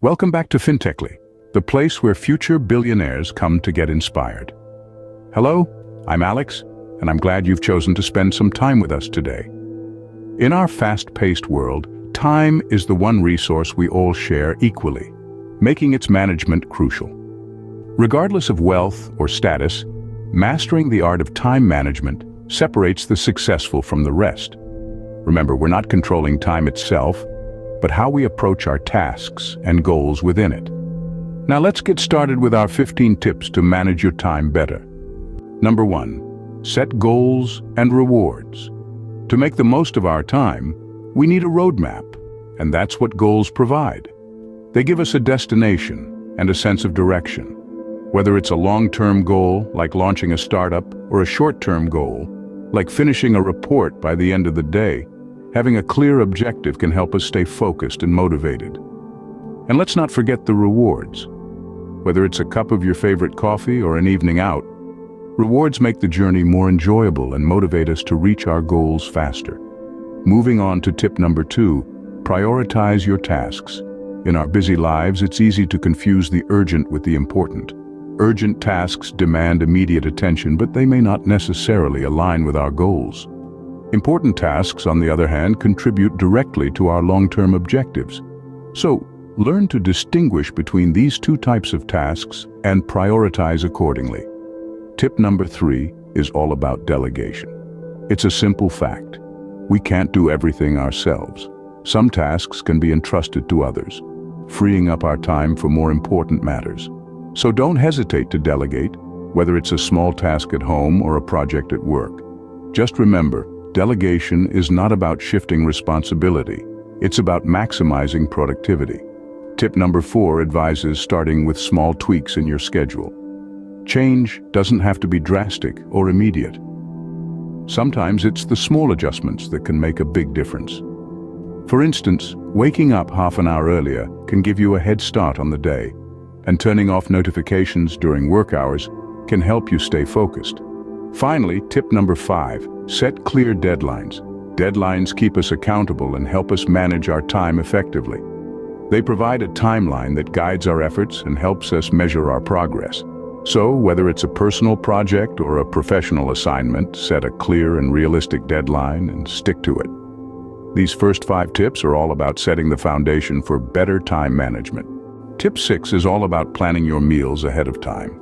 Welcome back to FintechLy, the place where future billionaires come to get inspired. Hello, I'm Alex, and I'm glad you've chosen to spend some time with us today. In our fast-paced world, time is the one resource we all share equally, making its management crucial. Regardless of wealth or status, mastering the art of time management separates the successful from the rest. Remember, we're not controlling time itself, but how we approach our tasks and goals within it. Now let's get started with our 15 tips to manage your time better. Number 1, set goals and rewards. To make the most of our time, we need a roadmap, and that's what goals provide. They give us a destination and a sense of direction. Whether it's a long-term goal, like launching a startup, or a short-term goal, like finishing a report by the end of the day, having a clear objective can help us stay focused and motivated. And let's not forget the rewards. Whether it's a cup of your favorite coffee or an evening out, rewards make the journey more enjoyable and motivate us to reach our goals faster. Moving on to tip number 2, prioritize your tasks. In our busy lives, it's easy to confuse the urgent with the important. Urgent tasks demand immediate attention, but they may not necessarily align with our goals. Important tasks, on the other hand, contribute directly to our long-term objectives. So, learn to distinguish between these two types of tasks and prioritize accordingly. Tip number 3 is all about delegation. It's a simple fact. We can't do everything ourselves. Some tasks can be entrusted to others, freeing up our time for more important matters. So don't hesitate to delegate, whether it's a small task at home or a project at work. Just remember, delegation is not about shifting responsibility. It's about maximizing productivity. Tip number 4 advises starting with small tweaks in your schedule. Change doesn't have to be drastic or immediate. Sometimes it's the small adjustments that can make a big difference. For instance, waking up half an hour earlier can give you a head start on the day, and turning off notifications during work hours can help you stay focused. Finally, tip number 5, set clear deadlines. Deadlines keep us accountable and help us manage our time effectively. They provide a timeline that guides our efforts and helps us measure our progress. So, whether it's a personal project or a professional assignment, set a clear and realistic deadline and stick to it. These first 5 tips are all about setting the foundation for better time management. Tip 6 is all about planning your meals ahead of time.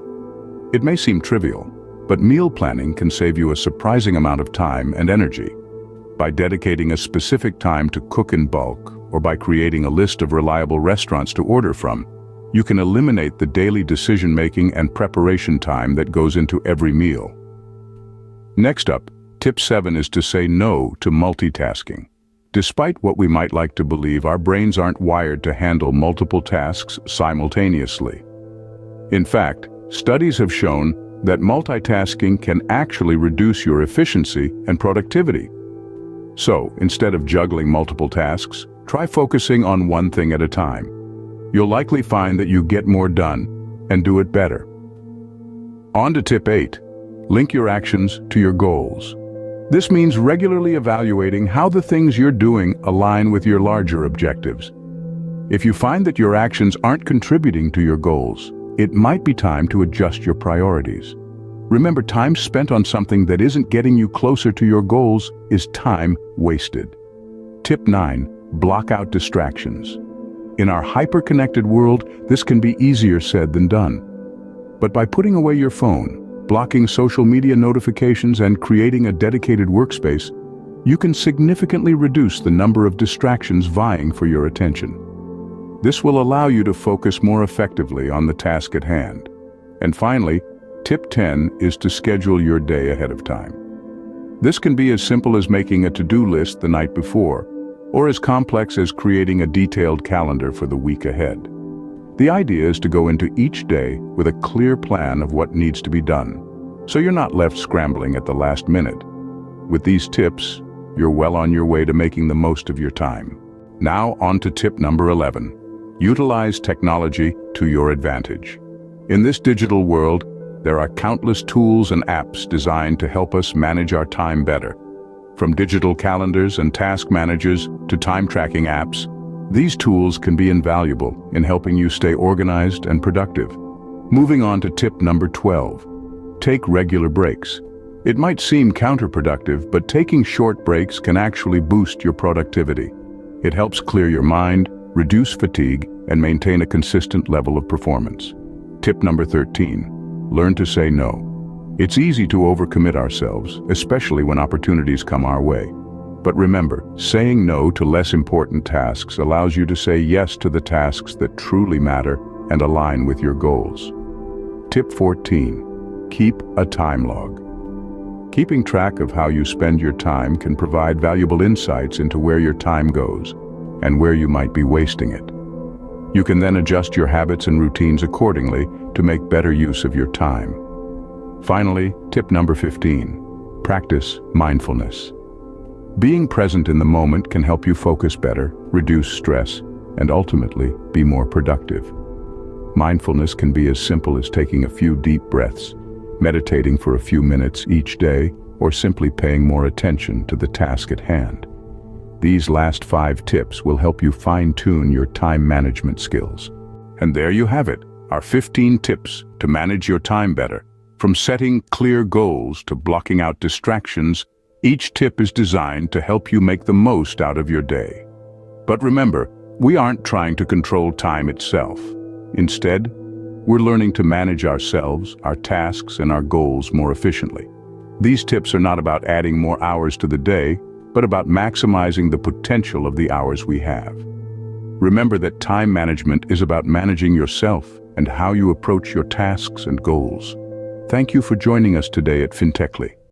It may seem trivial, but meal planning can save you a surprising amount of time and energy. By dedicating a specific time to cook in bulk, or by creating a list of reliable restaurants to order from, you can eliminate the daily decision-making and preparation time that goes into every meal. Next up, tip 7 is to say no to multitasking. Despite what we might like to believe, our brains aren't wired to handle multiple tasks simultaneously. In fact, studies have shown that multitasking can actually reduce your efficiency and productivity. So, instead of juggling multiple tasks, try focusing on one thing at a time. You'll likely find that you get more done and do it better. On to tip 8, link your actions to your goals. This means regularly evaluating how the things you're doing align with your larger objectives. If you find that your actions aren't contributing to your goals, it might be time to adjust your priorities. Remember, time spent on something that isn't getting you closer to your goals is time wasted. Tip 9, block out distractions. In our hyper-connected world, this can be easier said than done. But by putting away your phone, blocking social media notifications, and creating a dedicated workspace, you can significantly reduce the number of distractions vying for your attention. This will allow you to focus more effectively on the task at hand. And finally, tip 10 is to schedule your day ahead of time. This can be as simple as making a to-do list the night before, or as complex as creating a detailed calendar for the week ahead. The idea is to go into each day with a clear plan of what needs to be done, so you're not left scrambling at the last minute. With these tips, you're well on your way to making the most of your time. Now on to tip number 11. Utilize technology to your advantage. In this digital world, there are countless tools and apps designed to help us manage our time better. From digital calendars and task managers to time tracking apps, These tools can be invaluable in helping you stay organized and productive. Moving on to tip number 12. Take regular breaks. It might seem counterproductive, but taking short breaks can actually boost your productivity. It helps clear your mind, reduce fatigue, and maintain a consistent level of performance. Tip number 13. Learn to say no. It's easy to overcommit ourselves, especially when opportunities come our way. But remember, saying no to less important tasks allows you to say yes to the tasks that truly matter and align with your goals. Tip 14. Keep a time log. Keeping track of how you spend your time can provide valuable insights into where your time goes and where you might be wasting it. You can then adjust your habits and routines accordingly to make better use of your time. Finally, tip number 15. Practice mindfulness. Being present in the moment can help you focus better, reduce stress, and ultimately be more productive. Mindfulness can be as simple as taking a few deep breaths, meditating for a few minutes each day, or simply paying more attention to the task at hand. These last 5 tips will help you fine-tune your time management skills. And there you have it, our 15 tips to manage your time better. From setting clear goals to blocking out distractions, each tip is designed to help you make the most out of your day. But remember, we aren't trying to control time itself. Instead, we're learning to manage ourselves, our tasks, and our goals more efficiently. These tips are not about adding more hours to the day, but about maximizing the potential of the hours we have. Remember that time management is about managing yourself and how you approach your tasks and goals. Thank you for joining us today at FintechLy.